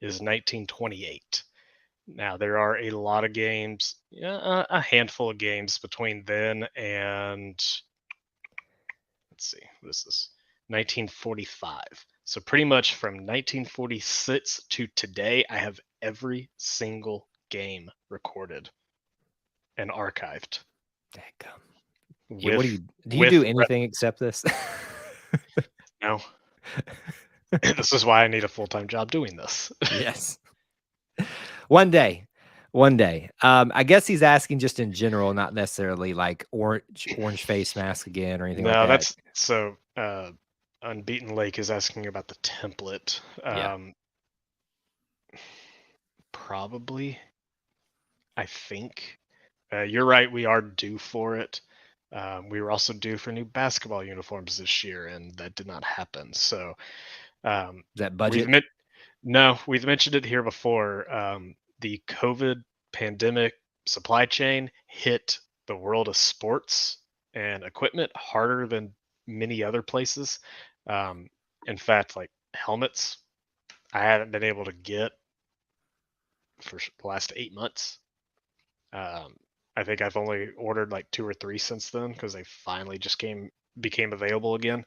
B: is 1928. Now there are a lot of games, a handful of games between then and, let's see, what is this? 1945. So pretty much from 1946 to today, I have every single game recorded and archived.
A: Do you do anything except this?
B: No. This is why I need a full-time job doing this.
A: Yes. One day. I guess he's asking just in general, not necessarily like orange face mask again or anything like that.
B: No, that's so Unbeaten Lake is asking about the template. Probably. I think. You're right, we are due for it. We were also due for new basketball uniforms this year, and that did not happen. So
A: that budget?
B: We've mentioned it here before. The COVID pandemic supply chain hit the world of sports and equipment harder than many other places. In fact, like helmets, I haven't been able to get for the last 8 months. I think I've only ordered like 2 or 3 since then because they finally just became available again.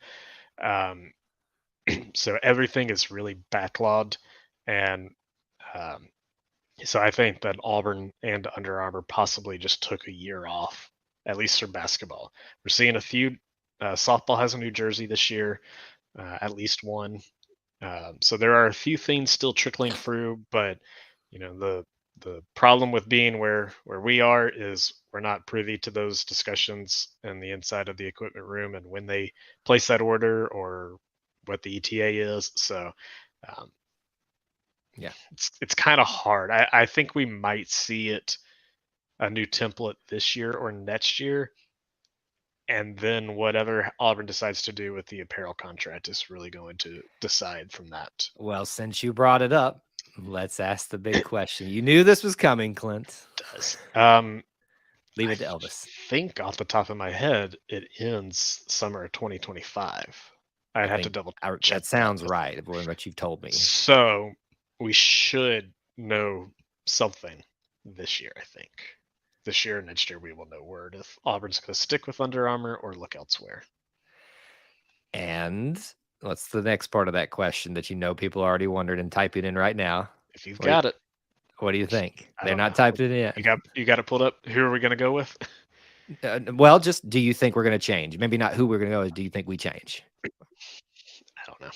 B: So everything is really backlogged, and so I think that Auburn and Under Armour possibly just took a year off, at least for basketball. We're seeing a few. Softball has a new jersey this year, at least one. So there are a few things still trickling through, but the problem with being where we are is we're not privy to those discussions in the inside of the equipment room and when they place that order or what the ETA is. So
A: yeah,
B: it's kind of hard. I think we might see a new template this year or next year. And then whatever Auburn decides to do with the apparel contract is really going to decide from that.
A: Well, since you brought it up, let's ask the big question. You knew this was coming, Clint.
B: It does.
A: Leave it to Elvis.
B: I think off the top of my head, it ends summer of 2025. I'd have to double check.
A: That sounds right, according to what you've told me.
B: So we should know something this year, I think. This year and next year, we will know word if Auburn's going to stick with Under Armour or look elsewhere.
A: And what's the next part of that question that people already wondered and typing in right now?
B: If you've got it.
A: What do you think? They're not typed it in yet.
B: You got it pulled up. Who are we going to go with?
A: Well, just do you think we're going to change? Maybe not who we're going to go with. Do you think we change?
B: I don't know.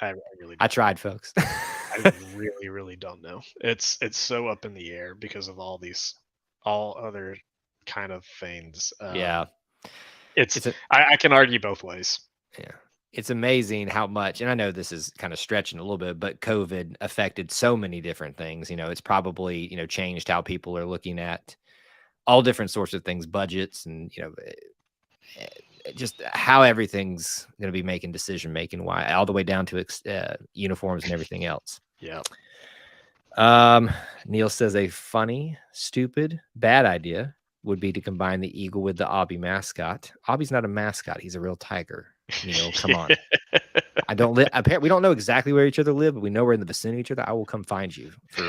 B: I really don't.
A: I tried, folks.
B: I really, really don't know. It's so up in the air because of all other kind of things.
A: Yeah.
B: I can argue both ways.
A: Yeah. It's amazing how much, and I know this is kind of stretching a little bit, but COVID affected so many different things. It's probably, changed how people are looking at all different sorts of things, budgets, and, just how everything's going to be making decision-making, why all the way down to uniforms and everything else.
B: Yeah.
A: Neil says a funny, stupid, bad idea would be to combine the eagle with the Aubie mascot. Aubie's not a mascot. He's a real tiger. Neil, come on. We don't know exactly where each other live, but we know we're in the vicinity of each other. I will come find you for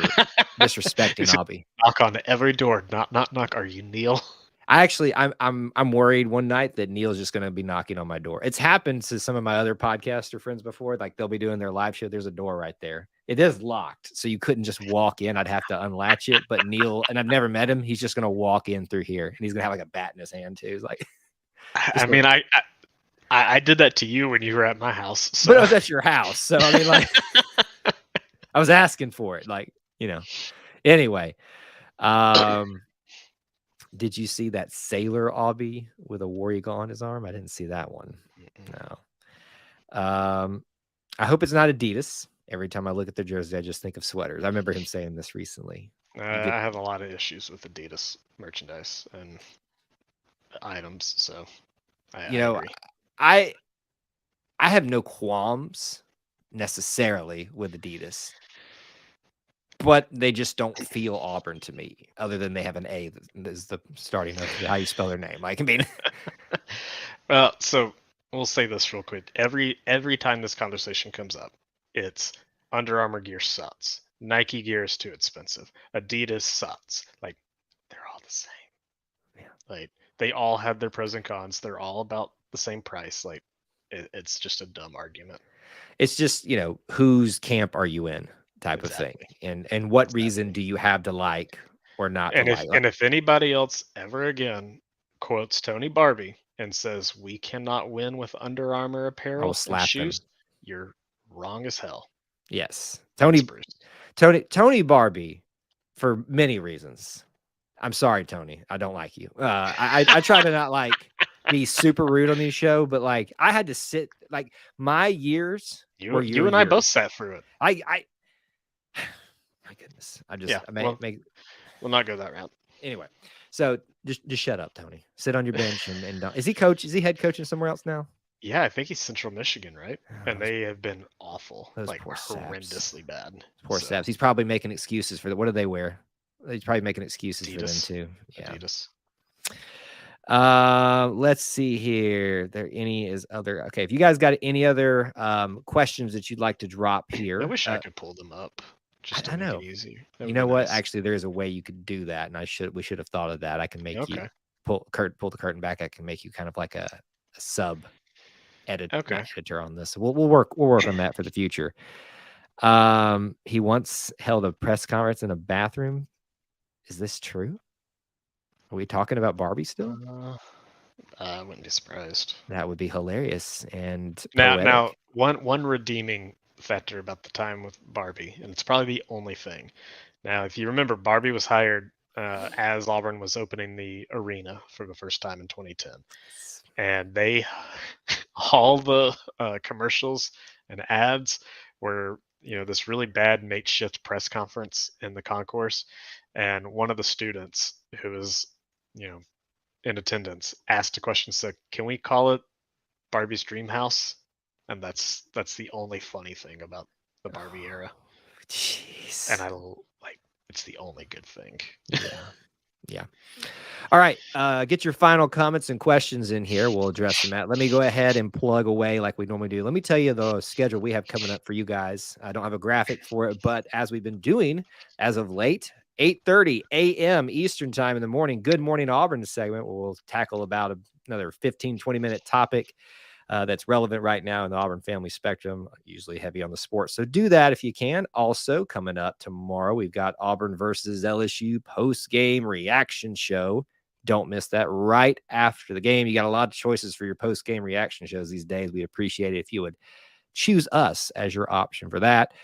A: disrespecting Aubie.
B: Knock on every door. Knock, knock, knock. Are you Neil?
A: I'm worried one night that Neil's just going to be knocking on my door. It's happened to some of my other podcaster friends before. Like they'll be doing their live show. There's a door right there. It is locked, so you couldn't just walk in. I'd have to unlatch it. But Neil, and I've never met him. He's just going to walk in through here, and he's going to have like a bat in his hand too. He's like,
B: I mean, I did that to you when you were at my house. So.
A: But it was at your house, so I mean, like, I was asking for it, like, you know. Anyway, did you see that Sailor Obby with a War Eagle on his arm? I didn't see that one. No. I hope it's not Adidas. Every time I look at their jersey, I just think of sweaters. I remember him saying this recently.
B: I have a lot of issues with Adidas merchandise and items, so I agree.
A: I have no qualms necessarily with Adidas, but they just don't feel Auburn to me, other than they have an A that is the starting of how you spell their name. Like, I mean,
B: well, so we'll say this real quick. Every time this conversation comes up, it's Under Armour gear sucks. Nike gear is too expensive. Adidas sucks. Like, they're all the same.
A: Yeah.
B: Like, they all have their pros and cons. They're all about the same price. Like, it's just a dumb argument.
A: It's just, whose camp are you in type of thing. And what reason do you have to like or not to like?
B: And if anybody else ever again quotes Tony Barbie and says we cannot win with Under Armour apparel and shoes, you're wrong as hell.
A: Yes. Tony Barbie, for many reasons. I'm sorry, Tony. I don't like you. I try to not like be super rude on these show, but like I had to sit like my years.
B: You and I both sat through it.
A: My goodness.
B: We'll not go that route.
A: Anyway, so just shut up, Tony. Sit on your bench and don't. Is he head coaching somewhere else now?
B: Yeah, I think he's Central Michigan, right? And they have been awful,
A: like
B: horrendously bad.
A: Poor Saps. He's probably making excuses for what do they wear? He's probably making excuses
B: Adidas.
A: For them too. Yeah.
B: Adidas.
A: Let's see here. Okay, if you guys got any other questions that you'd like to drop here,
B: I wish I could pull them up. Just to make it easier.
A: You know what? Actually, there is a way you could do that, and we should have thought of that. I can make you pull the curtain back. I can make you kind of like a sub editor on this. So we'll work on that for the future. He once held a press conference in a bathroom. Is this true? Are we talking about Barbie still?
B: I wouldn't be surprised.
A: That would be hilarious. And
B: now one redeeming factor about the time with Barbie, and it's probably the only thing. Now, if you remember, Barbie was hired as Auburn was opening the arena for the first time in 2010, and all the commercials and ads were this really bad makeshift press conference in the concourse, and one of the students who was in attendance asked a question, said, "Can we call it Barbie's Dream House?" And that's the only funny thing about the Barbie era.
A: Jeez.
B: And it's the only good thing.
A: Yeah. All right. Get your final comments and questions in here. We'll address them. Let me go ahead and plug away like we normally do. Let me tell you the schedule we have coming up for you guys. I don't have a graphic for it, but as we've been doing as of late, 8:30 a.m. Eastern time in the morning, Good Morning Auburn segment, where we'll tackle about another 15-20 minute topic that's relevant right now in the Auburn family spectrum, usually heavy on the sports. So do that if you can. Also, coming up tomorrow, we've got Auburn versus LSU post-game reaction show. Don't miss that right after the game. You got a lot of choices for your post-game reaction shows these days. We appreciate it if you would choose us as your option for that.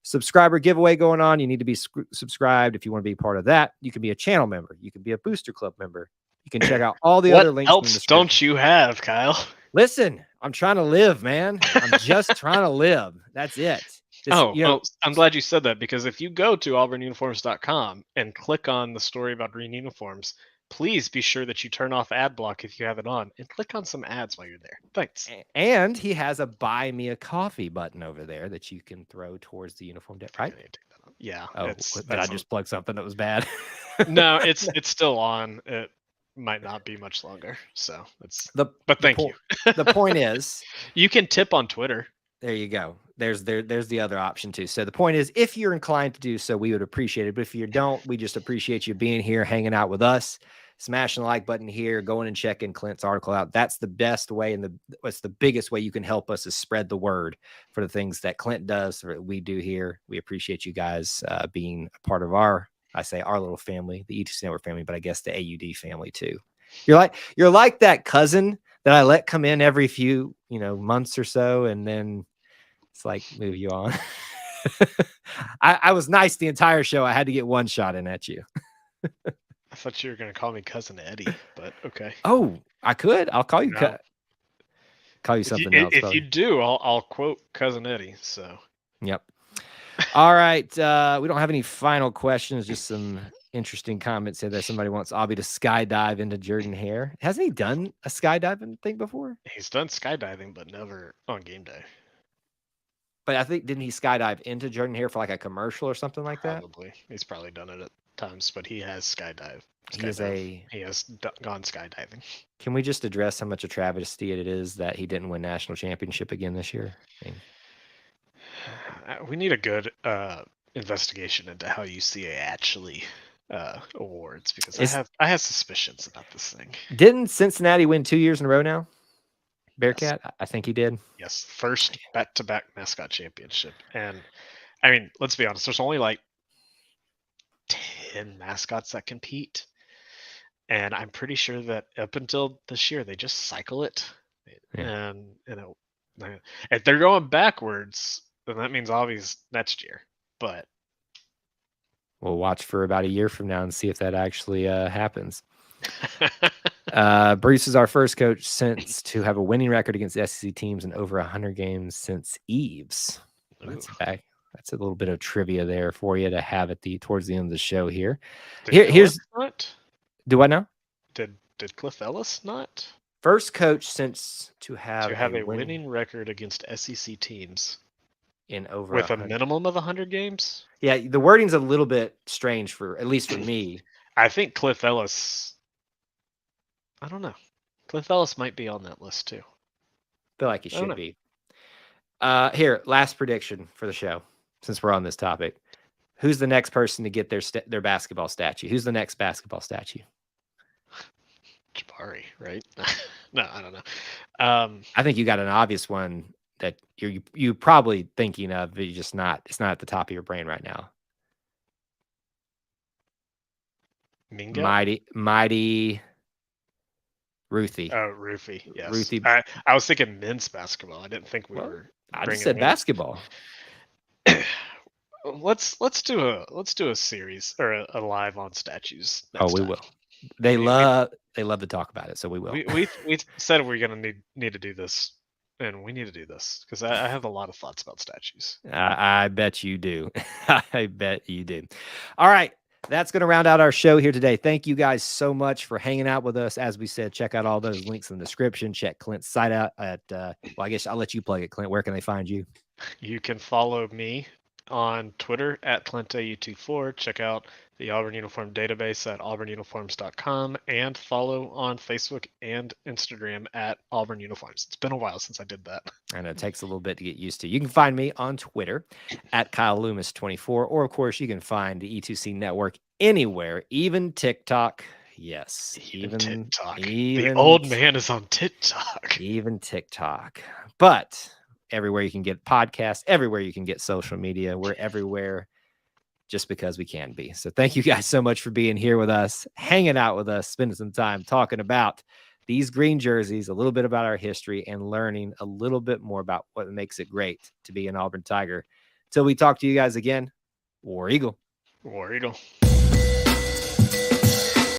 A: Subscriber giveaway going on. You need to be subscribed if you want to be part of that. You can be a channel member. You can be a Booster Club member. You can check out all the other links.
B: What else don't you have, Kyle?
A: Listen, I'm trying to live, man. I'm just trying to live. That's it.
B: I'm glad you said that, because if you go to auburnuniforms.com and click on the story about green uniforms, please be sure that you turn off ad block if you have it on, and click on some ads while you're there. Thanks.
A: And he has a buy me a coffee button over there that you can throw towards the uniform deck, right?
B: Yeah.
A: But I just plugged something that was bad.
B: No, it's still on. It might not be much longer. So but thank you.
A: The point is,
B: you can tip on Twitter.
A: There you go. There's the other option too. So the point is, if you're inclined to do so, we would appreciate it. But if you don't, we just appreciate you being here, hanging out with us. smashing the like button here, going and checking Clint's article out. That's the best way, and what's the biggest way you can help us is spread the word for the things that Clint does, or we do here. We appreciate you guys being a part of our little family, the E2C Network family, but I guess the AUD family too. You're like that cousin that I let come in every few months or so, and then it's like move you on. I was nice the entire show. I had to get one shot in at you.
B: I thought you were going to call me Cousin Eddie, but okay.
A: Oh, I could. I'll call you.
B: No.
A: Call you something else.
B: If you do, I'll quote Cousin Eddie. So.
A: Yep. All right. We don't have any final questions. Just some interesting comments here that somebody wants Obby to skydive into Jordan Hare. Hasn't he done a skydiving thing before?
B: He's done skydiving, but never on game day.
A: But I think, didn't he skydive into Jordan Hare for like a commercial or something like that?
B: Probably. He's probably done it at times, but he has skydived.
A: He
B: has gone skydiving.
A: Can we just address how much a travesty it is that he didn't win national championship again this year?
B: We need a good investigation into how UCA actually awards, because I have suspicions about this thing.
A: Didn't Cincinnati win 2 years in a row now? Bearcat, yes. I think he did.
B: Yes, first back-to-back mascot championship. And I mean, let's be honest, there's only like 10 mascots that compete. And I'm pretty sure that up until this year, they just cycle it. Yeah. And if they're going backwards, then that means obviously next year. But
A: we'll watch for about a year from now and see if that actually happens. Bruce is our first coach since to have a winning record against SEC teams in over 100 games since Eves. That's back. That's a little bit of trivia there for you to have at towards the end of the show here. Here's
B: not.
A: Do I know?
B: Did Cliff Ellis not?
A: First coach since to have
B: a winning record against SEC teams
A: in over
B: with a minimum of 100 games.
A: Yeah, the wording's a little bit strange at least for me.
B: I think Cliff Ellis. I don't know. Cliff Ellis might be on that list too.
A: Feel like he should be. Here, last prediction for the show, since we're on this topic. Who's the next person to get their basketball statue? Who's the next basketball statue?
B: Jabari, right? No, I don't know.
A: I think you got an obvious one that you're probably thinking of, but it's not at the top of your brain right now.
B: Mingo?
A: Mighty Ruthie.
B: Oh, Ruthie, yes.
A: Ruthie.
B: I was thinking men's basketball. I didn't think we were.
A: I just said basketball.
B: Let's do a series or a live on statues.
A: We will. They love to talk about it, so we will.
B: We said we're gonna need to do this, and we need to do this because I have a lot of thoughts about statues.
A: I bet you do. I bet you do. All right. That's going to round out our show here today. Thank you guys so much for hanging out with us. As we said, check out all those links in the description. Check Clint's site out at, I guess I'll let you plug it, Clint. Where can they find you?
B: You can follow me on Twitter at ClintAU24. Check out the Auburn Uniform Database at auburnuniforms.com and follow on Facebook and Instagram at Auburn Uniforms. It's been a while since I did that.
A: And it takes a little bit to get used to. You can find me on Twitter at Kyle Loomis24, or of course you can find the E2C Network anywhere, even TikTok. Yes,
B: even TikTok. The old man is on TikTok.
A: Even TikTok. But everywhere you can get podcasts, everywhere you can get social media, we're everywhere just because we can be. So thank you guys so much for being here with us, hanging out with us, spending some time talking about these green jerseys, a little bit about our history, and learning a little bit more about what makes it great to be an Auburn Tiger. Till we talk to you guys again, War Eagle.
B: War Eagle.